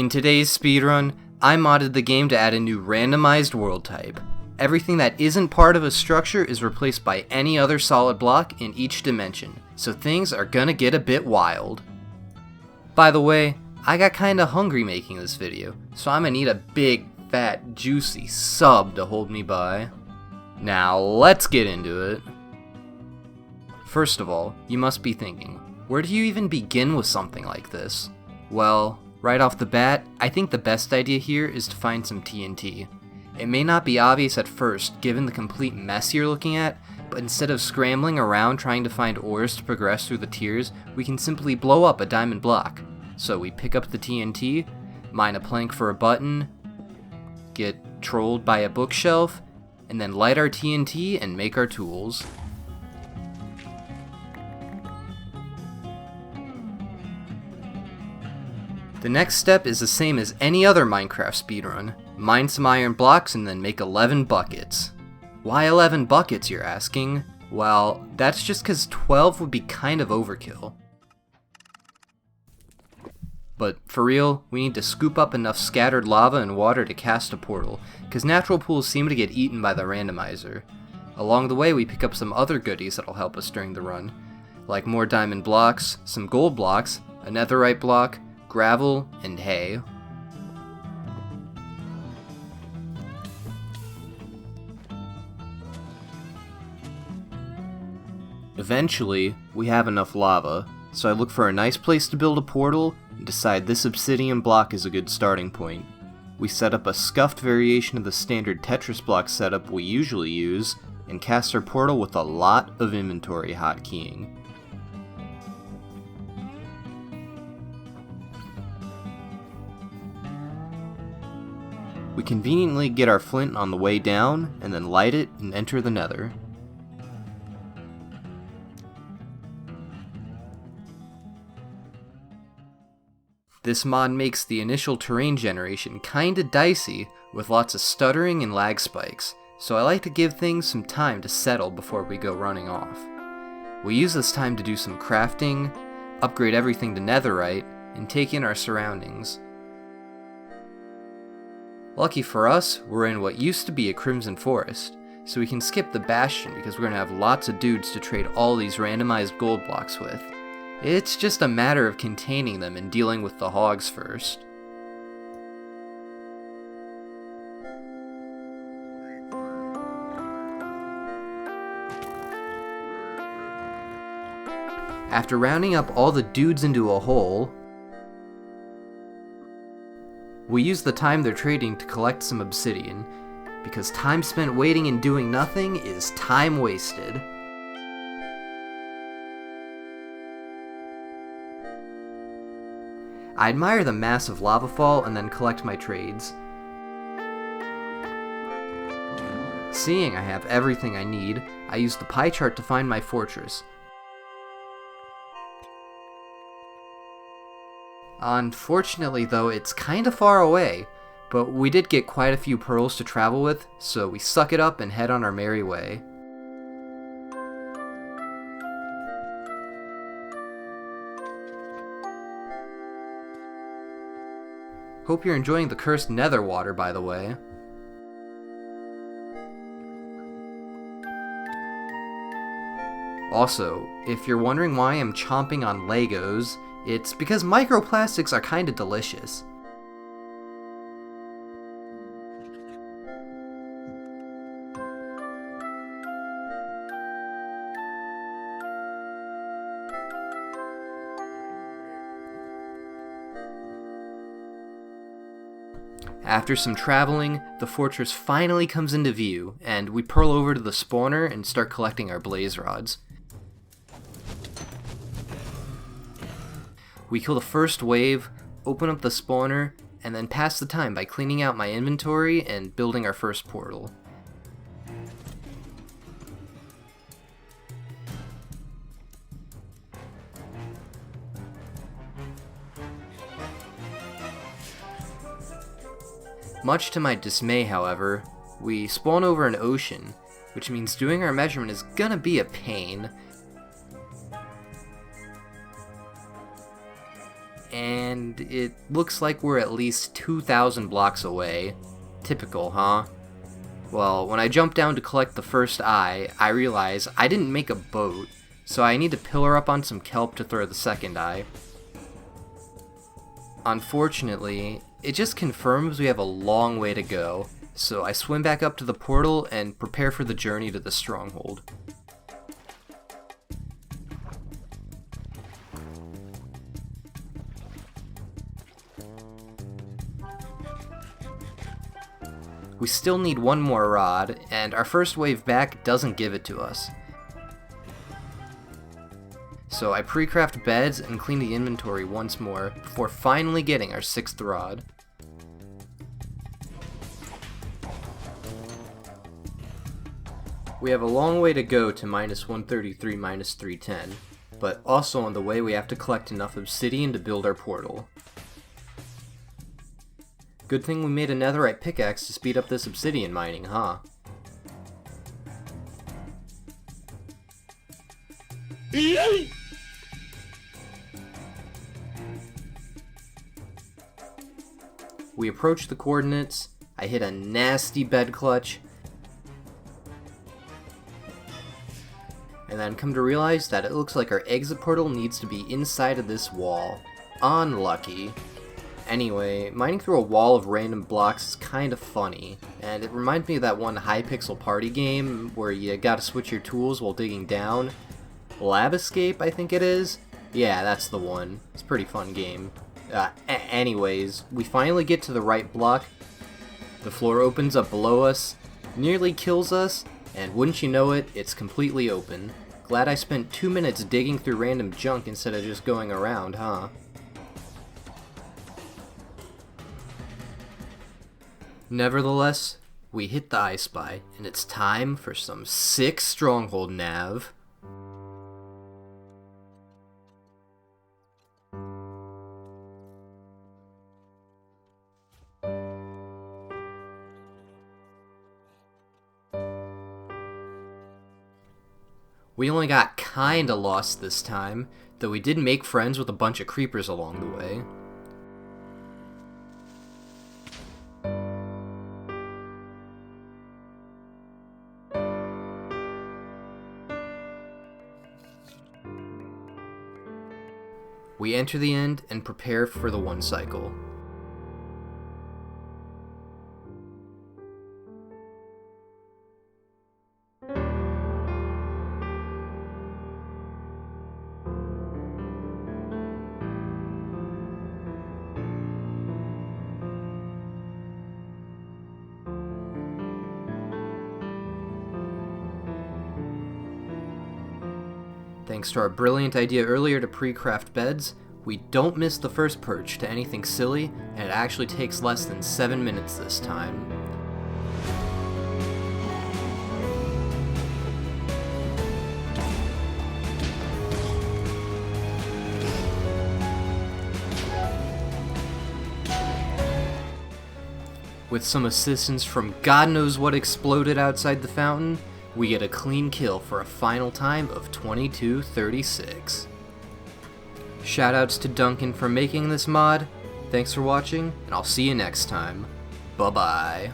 In today's speedrun, I modded the game to add a new randomized world type. Everything that isn't part of a structure is replaced by any other solid block in each dimension, so things are gonna get a bit wild. By the way, I got kinda hungry making this video, so I'm gonna need a big, fat, juicy sub to hold me by. Now let's get into it. First of all, you must be thinking, where do you even begin with something like this? Well, right off the bat, I think the best idea here is to find some TNT. It may not be obvious at first, given the complete mess you're looking at, but instead of scrambling around trying to find ores to progress through the tiers, we can simply blow up a diamond block. So we pick up the TNT, mine a plank for a button, get trolled by a bookshelf, and then light our TNT and make our tools. The next step is the same as any other Minecraft speedrun. Mine some iron blocks and then make 11 buckets. Why 11 buckets, you're asking? Well, that's just cause 12 would be kind of overkill. But for real, we need to scoop up enough scattered lava and water to cast a portal, cause natural pools seem to get eaten by the randomizer. Along the way we pick up some other goodies that'll help us during the run, like more diamond blocks, some gold blocks, a netherite block, gravel, and hay. Eventually, we have enough lava, so I look for a nice place to build a portal and decide this obsidian block is a good starting point. We set up a scuffed variation of the standard Tetris block setup we usually use, and cast our portal with a lot of inventory hotkeying. We conveniently get our flint on the way down, and then light it and enter the Nether. This mod makes the initial terrain generation kinda dicey, with lots of stuttering and lag spikes, so I like to give things some time to settle before we go running off. We use this time to do some crafting, upgrade everything to netherite, and take in our surroundings. Lucky for us, we're in what used to be a crimson forest, so we can skip the bastion because we're gonna have lots of dudes to trade all these randomized gold blocks with. It's just a matter of containing them and dealing with the hogs first. After rounding up all the dudes into a hole, we use the time they're trading to collect some obsidian, because time spent waiting and doing nothing is time wasted. I admire the massive lava fall and then collect my trades. Seeing I have everything I need, I use the pie chart to find my fortress. Unfortunately though, it's kinda far away, but we did get quite a few pearls to travel with, so we suck it up and head on our merry way. Hope you're enjoying the cursed nether water, by the way. Also, if you're wondering why I'm chomping on Legos, it's because microplastics are kinda delicious. After some traveling, the fortress finally comes into view, and we pearl over to the spawner and start collecting our blaze rods. We kill the first wave, open up the spawner, and then pass the time by cleaning out my inventory and building our first portal. Much to my dismay, however, we spawn over an ocean, which means doing our measurement is gonna be a pain. And and it looks like we're at least 2,000 blocks away. Typical, huh? Well, when I jump down to collect the first eye, I realize I didn't make a boat, so I need to pillar up on some kelp to throw the second eye. Unfortunately, it just confirms we have a long way to go, so I swim back up to the portal and prepare for the journey to the Stronghold. We still need one more rod, and our first wave back doesn't give it to us. So I pre-craft beds and clean the inventory once more before finally getting our 6th rod. We have a long way to go to -133, -310, but also on the way we have to collect enough obsidian to build our portal. Good thing we made a netherite pickaxe to speed up this obsidian mining, huh? We approach the coordinates, I hit a nasty bed clutch, and then come to realize that it looks like our exit portal needs to be inside of this wall. Unlucky. Anyway, mining through a wall of random blocks is kind of funny, and it reminds me of that one Hypixel party game where you gotta switch your tools while digging down. Lab Escape, I think it is? Yeah, that's the one. It's a pretty fun game. Anyways, we finally get to the right block. The floor opens up below us, nearly kills us, and wouldn't you know it, it's completely open. Glad I spent 2 minutes digging through random junk instead of just going around, huh? Nevertheless, we hit the I Spy, and it's time for some sick Stronghold nav. We only got kinda lost this time, though we did make friends with a bunch of creepers along the way. We enter the end and prepare for the 1 cycle. Thanks to our brilliant idea earlier to pre-craft beds, we don't miss the first perch to anything silly, and it actually takes less than 7 minutes this time. With some assistance from God knows what exploded outside the fountain, we get a clean kill for a final time of 22:36. Shoutouts to Duncan for making this mod. Thanks for watching, and I'll see you next time. Bye-bye.